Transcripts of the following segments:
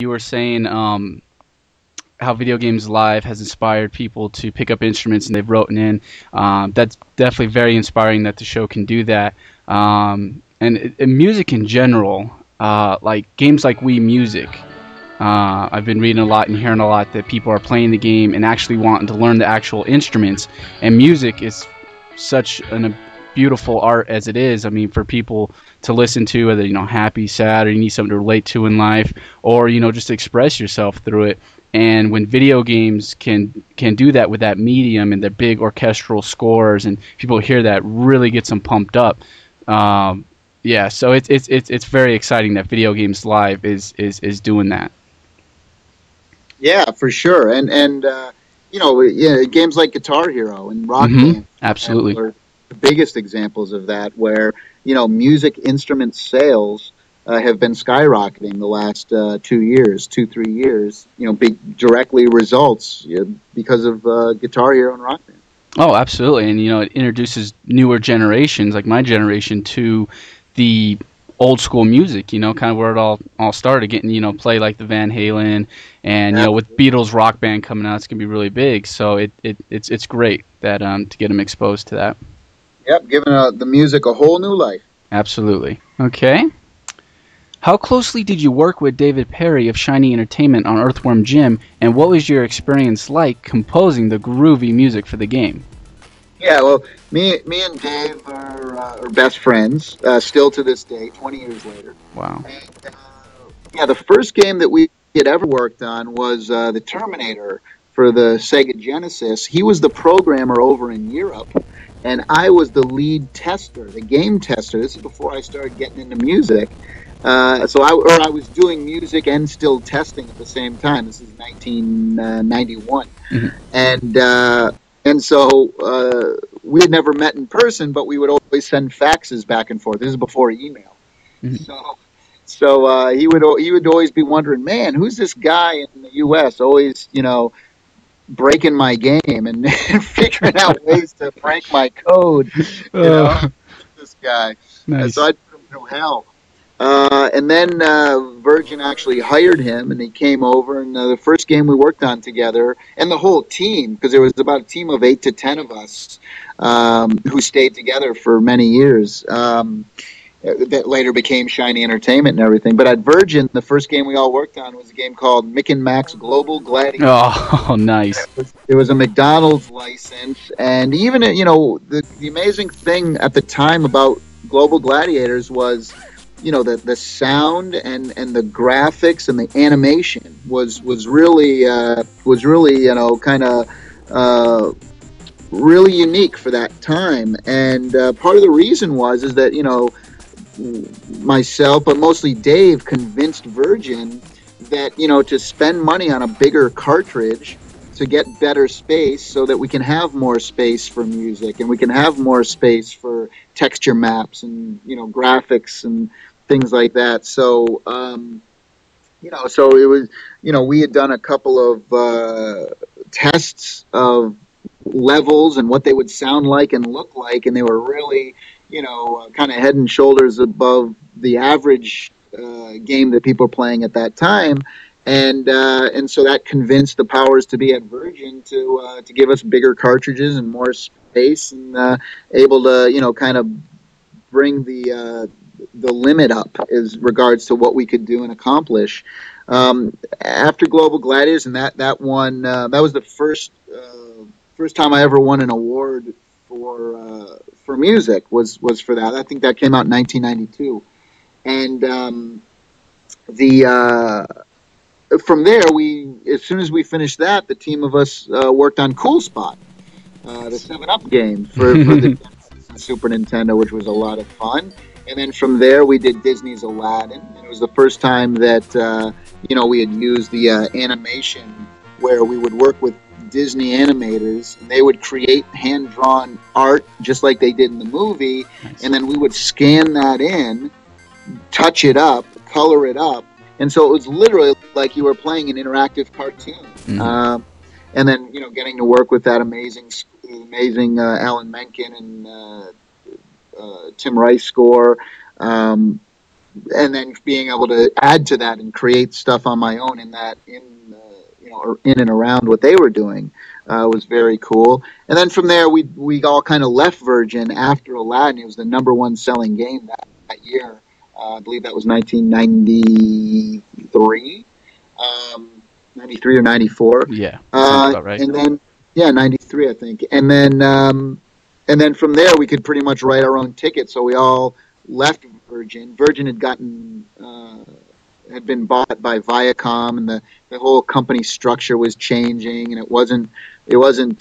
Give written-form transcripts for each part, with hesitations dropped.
you were saying how Video Games Live has inspired people to pick up instruments and they've written in. That's definitely very inspiring that the show can do that. And music in general, like games like Wii Music. I've been reading a lot and hearing a lot that people are playing the game and actually wanting to learn the actual instruments. And music is such a beautiful art as it is. I mean, for people to listen to, whether happy, sad, or you need something to relate to in life, or just express yourself through it. And when video games can do that with that medium and the big orchestral scores, and people hear that, really gets them pumped up. Yeah, so it's very exciting that Video Games Live is doing that. Yeah, for sure. And yeah, games like Guitar Hero and Rock Band absolutely are the biggest examples of that, where music instrument sales have been skyrocketing the last 3 years. Big directly results because of Guitar Hero and Rock Band. Oh, absolutely. And it introduces newer generations, like my generation, to the old school music, kind of where it all started, getting play like the Van Halen, and with Beatles Rock Band coming out, it's gonna be really big. So it's great that to get them exposed to that. Yep, giving the music a whole new life. Absolutely. Okay. How closely did you work with David Perry of Shiny Entertainment on Earthworm Jim, and what was your experience like composing the groovy music for the game? Yeah, well, me and Dave are best friends, still to this day, 20 years later. Wow. And, yeah, the first game that we had ever worked on was the Terminator for the Sega Genesis. He was the programmer over in Europe, and I was the lead tester, the game tester. This is before I started getting into music. So I was doing music and still testing at the same time. This is 1991. And so we had never met in person, but we would always send faxes back and forth. This is before email. So he would always be wondering, man, who's this guy in the U.S. always, breaking my game and figuring out ways to break my code. This guy. Nice. So I put him through hell. And then Virgin actually hired him, and he came over. And the first game we worked on together, and the whole team, because there was about a team of 8 to 10 of us who stayed together for many years. That later became Shiny Entertainment and everything. But at Virgin, the first game we all worked on was a game called Mick and Max Global Gladiator. Oh, nice. It was a McDonald's license, and even the amazing thing at the time about Global Gladiators was, the sound and the graphics and the animation was really kind of really unique for that time. And part of the reason is that myself, but mostly Dave, convinced Virgin that to spend money on a bigger cartridge to get better space, so that we can have more space for music and we can have more space for texture maps and graphics and things like that. So so it was, we had done a couple of tests of levels and what they would sound like and look like, and they were really kind of head and shoulders above the average game that people were playing at that time. And so that convinced the powers to be at Virgin to give us bigger cartridges and more space, and able to kind of bring the limit up as regards to what we could do and accomplish. After Global Gladiators, and that one, that was the first time I ever won an award for music was for that. I think that came out in 1992, and from there, as soon as we finished that, the team of us worked on Cool Spot, the 7-Up game for the Super Nintendo, which was a lot of fun. And then from there, we did Disney's Aladdin. And it was the first time that we had used the animation, where we would work with Disney animators, and they would create hand-drawn art just like they did in the movie. Nice. And then we would scan that in, touch it up, color it up. And so it was literally like you were playing an interactive cartoon. And then, getting to work with that amazing Alan Menken and Tim Rice score. and then being able to add to that and create stuff on my own or in and around what they were doing was very cool. And then from there, we all kind of left Virgin after Aladdin. It was the number one selling game that year. I believe that was 1993, 93 or 94. Yeah, sounds about right. And then, yeah, 93, I think. And then from there, we could pretty much write our own ticket. So we all left Virgin. Virgin had been bought by Viacom, and the whole company structure was changing, and it wasn't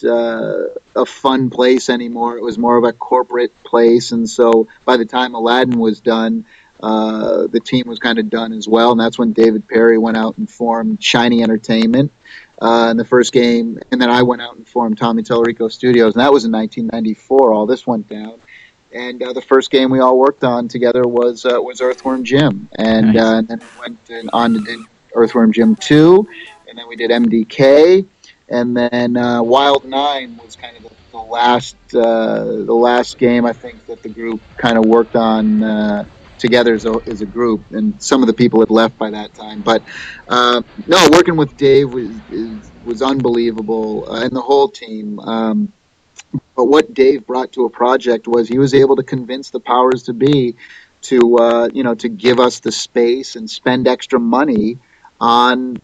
a fun place anymore. It was more of a corporate place, and so by the time Aladdin was done, the team was kind of done as well, and that's when David Perry went out and formed Shiny Entertainment in the first game, and then I went out and formed Tommy Tallarico Studios, and that was in 1994. All this went down. And the first game we all worked on together was Earthworm Jim, and, Nice. and then we went on to do Earthworm Jim 2, and then we did MDK, and then Wild 9 was kind of the last game I think that the group kind of worked on together as a group, and some of the people had left by that time. But no, working with Dave was unbelievable, and the whole team. But what Dave brought to a project was he was able to convince the powers to be to give us the space and spend extra money on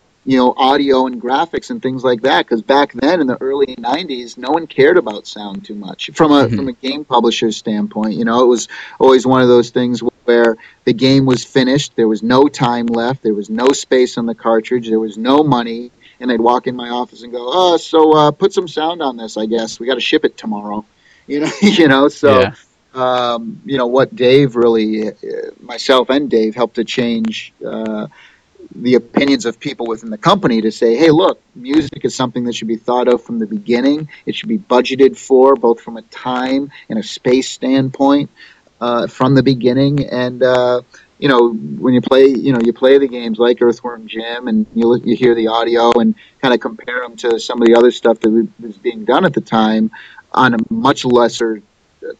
audio and graphics and things like that. Because back then in the early '90s, no one cared about sound too much from Hmm. a game publisher's standpoint. It was always one of those things where the game was finished, there was no time left, there was no space on the cartridge, there was no money, and they'd walk in my office and go, "Oh, so put some sound on this. I guess we got to ship it tomorrow." So Yeah, what Dave really, myself and Dave, helped to change the opinions of people within the company to say, "Hey, look, music is something that should be thought of from the beginning. It should be budgeted for, both from a time and a space standpoint, from the beginning." And when you play the games like Earthworm Jim, and you hear the audio and kind of compare them to some of the other stuff that was being done at the time on a much lesser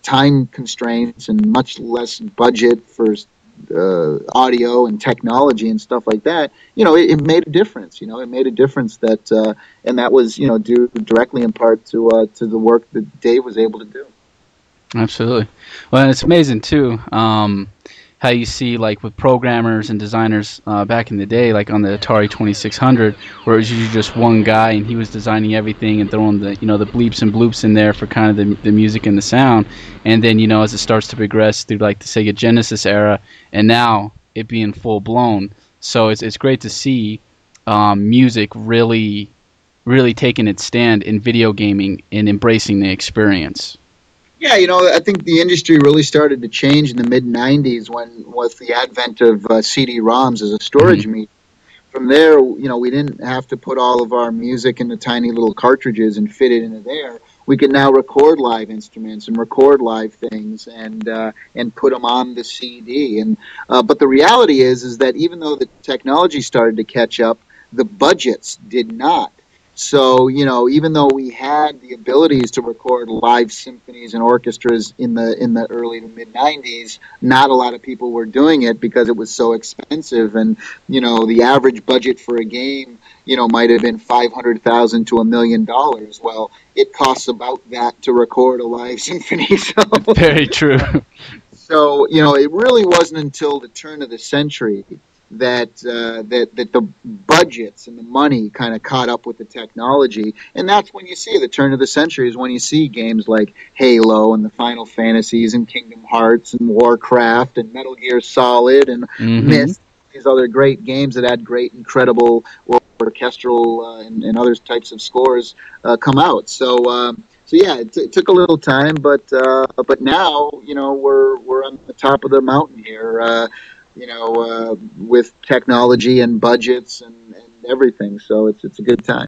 time constraints and much less budget for audio and technology and stuff like that. It made a difference. It made a difference and that was due directly in part to the work that Dave was able to do. absolutely. Well, and it's amazing too. How you see like with programmers and designers back in the day, like on the Atari 2600, where it was usually just one guy and he was designing everything and throwing the bleeps and bloops in there for kind of the music and the sound. And then as it starts to progress through like the Sega Genesis era, and now it being full blown. So it's great to see music really taking its stand in video gaming and embracing the experience. Yeah, I think the industry really started to change in the mid '90s when with the advent of CD-ROMs as a Hmm. storage medium. From there, we didn't have to put all of our music into tiny little cartridges and fit it into there. We can now record live instruments and record live things and put them on the CD. And but the reality is that even though the technology started to catch up, the budgets did not. So, even though we had the abilities to record live symphonies and orchestras in the early to mid '90s, not a lot of people were doing it because it was so expensive. And the average budget for a game, might have been $500,000 to $1 million. Well, it costs about that to record a live symphony. Very true. So it really wasn't until the turn of the century that the budgets and the money kind of caught up with the technology, and that's when you see the turn of the century is when you see games like Halo and the Final Fantasies and Kingdom Hearts and Warcraft and Metal Gear Solid and Hmm. Myst, these other great games that had great, incredible orchestral and other types of scores come out. So yeah, it took a little time, but now we're on the top of the mountain here. With technology and budgets and everything. So it's a good time.